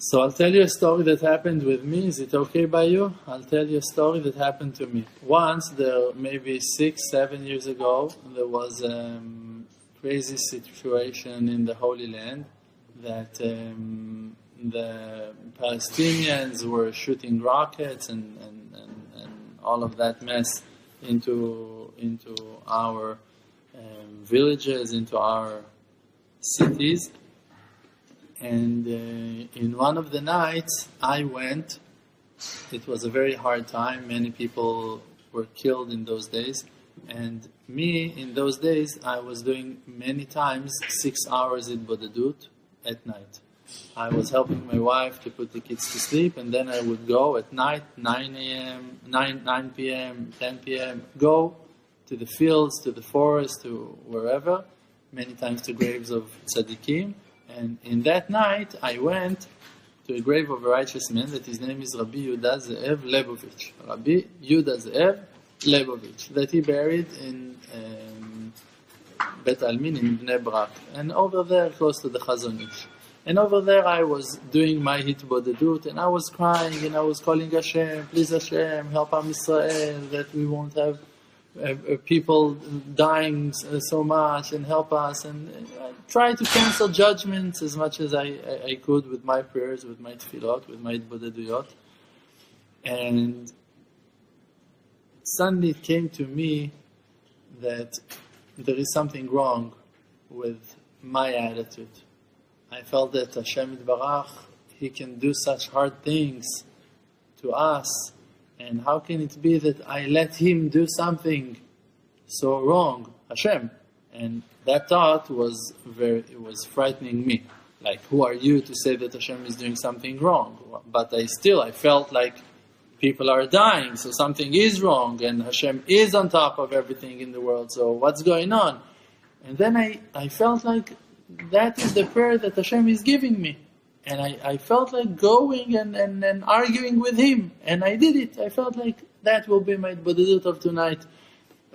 So I'll tell you a story that happened with me. Is it okay by you? I'll tell you a story that happened to me. Once, maybe 6-7 years ago, there was a crazy situation in the Holy Land that the Palestinians were shooting rockets and all of that mess into our villages, into our cities. And in one of the nights, I went. It was a very hard time. Many people were killed in those days. And me, in those days, I was doing many times 6 hours in Bodedut at night. I was helping my wife to put the kids to sleep, and then I would go at night, 9 a.m., 9 p.m., 10 p.m., go to the fields, to the forest, to wherever, many times to graves of tzaddikim. And in that night, I went to a grave of a righteous man that his name is Rabbi Yehuda Ze'ev Lebovich. Rabbi Yehuda Ze'ev Lebovich, that he buried in Bet Almin in Bnei Brak. And over there, close to the Chazon Ish. And over there I was doing my hitbodedut, and I was crying, and I was calling Hashem, please Hashem, help Am Yisrael, that we won't have people dying so much, and help us. And I tried to cancel judgments as much as I could with my prayers, with my tefillot, with my hitbodeduyot. And suddenly it came to me that there is something wrong with my attitude. I felt that Hashem Yitbarach, He can do such hard things to us, and how can it be that I let Him do something so wrong, Hashem? And that thought was frightening me. Like, who are you to say that Hashem is doing something wrong? But I felt like people are dying, so something is wrong, and Hashem is on top of everything in the world, so what's going on? And then I felt like that is the prayer that Hashem is giving me. And I felt like going and arguing with Him. And I did it. I felt like that will be my bodedut of tonight.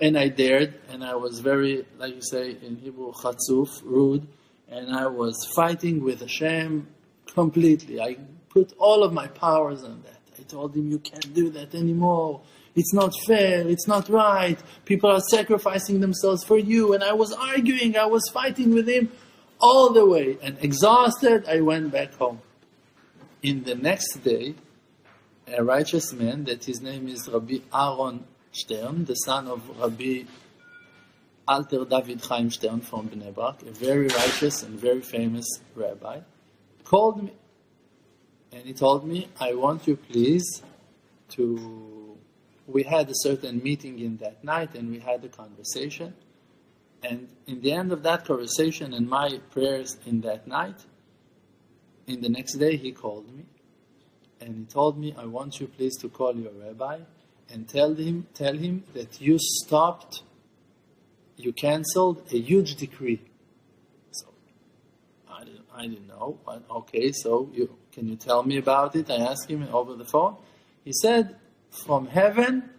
And I dared. And I was very, like you say in Hebrew, chatzuf, rude. And I was fighting with Hashem completely. I put all of my powers on that. I told Him, you can't do that anymore. It's not fair, it's not right. People are sacrificing themselves for you. And I was arguing, I was fighting with Him all the way. And exhausted, I went back home. In the next day, a righteous man, that his name is Rabbi Aaron Stern, the son of Rabbi Alter David Chaim Stern from Bnei Brak, a very righteous and very famous rabbi, called me. And he told me, I want you please to... We had a certain meeting in that night, and we had a conversation. And in the end of that conversation and my prayers in that night, in the next day he called me. And he told me, I want you please to call your rabbi and tell him that you cancelled a huge decree. So I didn't know. Okay, so can you tell me about it? I asked him over the phone. He said, from heaven,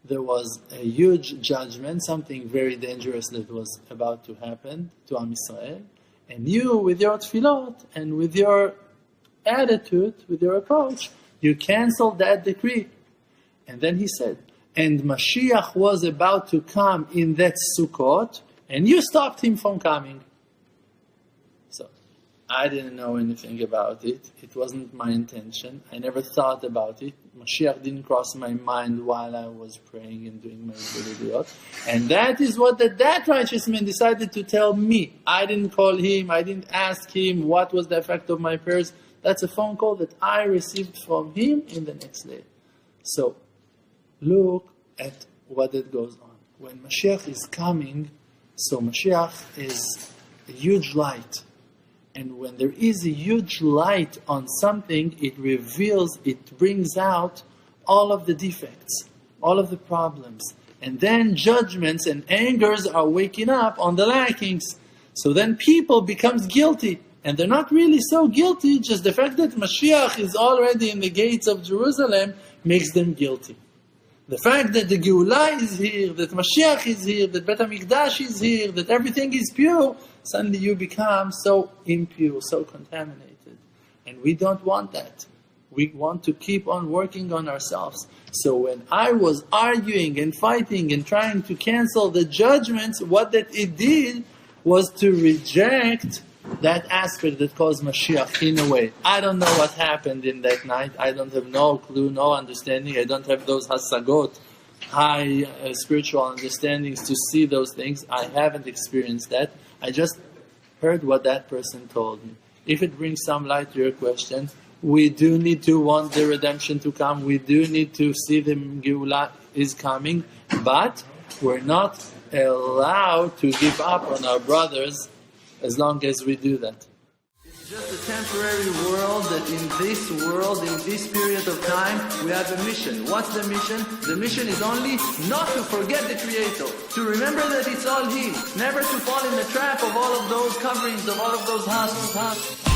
there was a huge judgment, something very dangerous that was about to happen to Am Yisrael. And you, with your tefillot and with your attitude, with your approach, you canceled that decree. And then he said, and Mashiach was about to come in that Sukkot, and you stopped him from coming. So, I didn't know anything about it. It wasn't my intention. I never thought about it. Mashiach didn't cross my mind while I was praying and doing my vidiyot. And that is what that righteous man decided to tell me. I didn't call him. I didn't ask him what was the effect of my prayers. That's a phone call that I received from him in the next day. So, look at what it goes on. When Mashiach is coming, so Mashiach is a huge light. And when there is a huge light on something, it reveals, it brings out all of the defects, all of the problems. And then judgments and angers are waking up on the lackings. So then people becomes guilty. And they're not really so guilty, just the fact that Mashiach is already in the gates of Jerusalem makes them guilty. The fact that the Geulah is here, that Mashiach is here, that Bet HaMikdash is here, that everything is pure, suddenly you become so impure, so contaminated. And we don't want that. We want to keep on working on ourselves. So when I was arguing and fighting and trying to cancel the judgments, what that it did was to reject that aspect that calls Mashiach in a way. I don't know what happened in that night. I don't have no clue, no understanding. I don't have those hasagot, high spiritual understandings to see those things. I haven't experienced that. I just heard what that person told me. If it brings some light to your question, we do need to want the redemption to come. We do need to see the Geulah is coming. But we're not allowed to give up on our brothers as long as we do that. It's just a temporary world that in this world, in this period of time, we have a mission. What's the mission? The mission is only not to forget the Creator, to remember that it's all Him, never to fall in the trap of all of those coverings, of all of those hassles.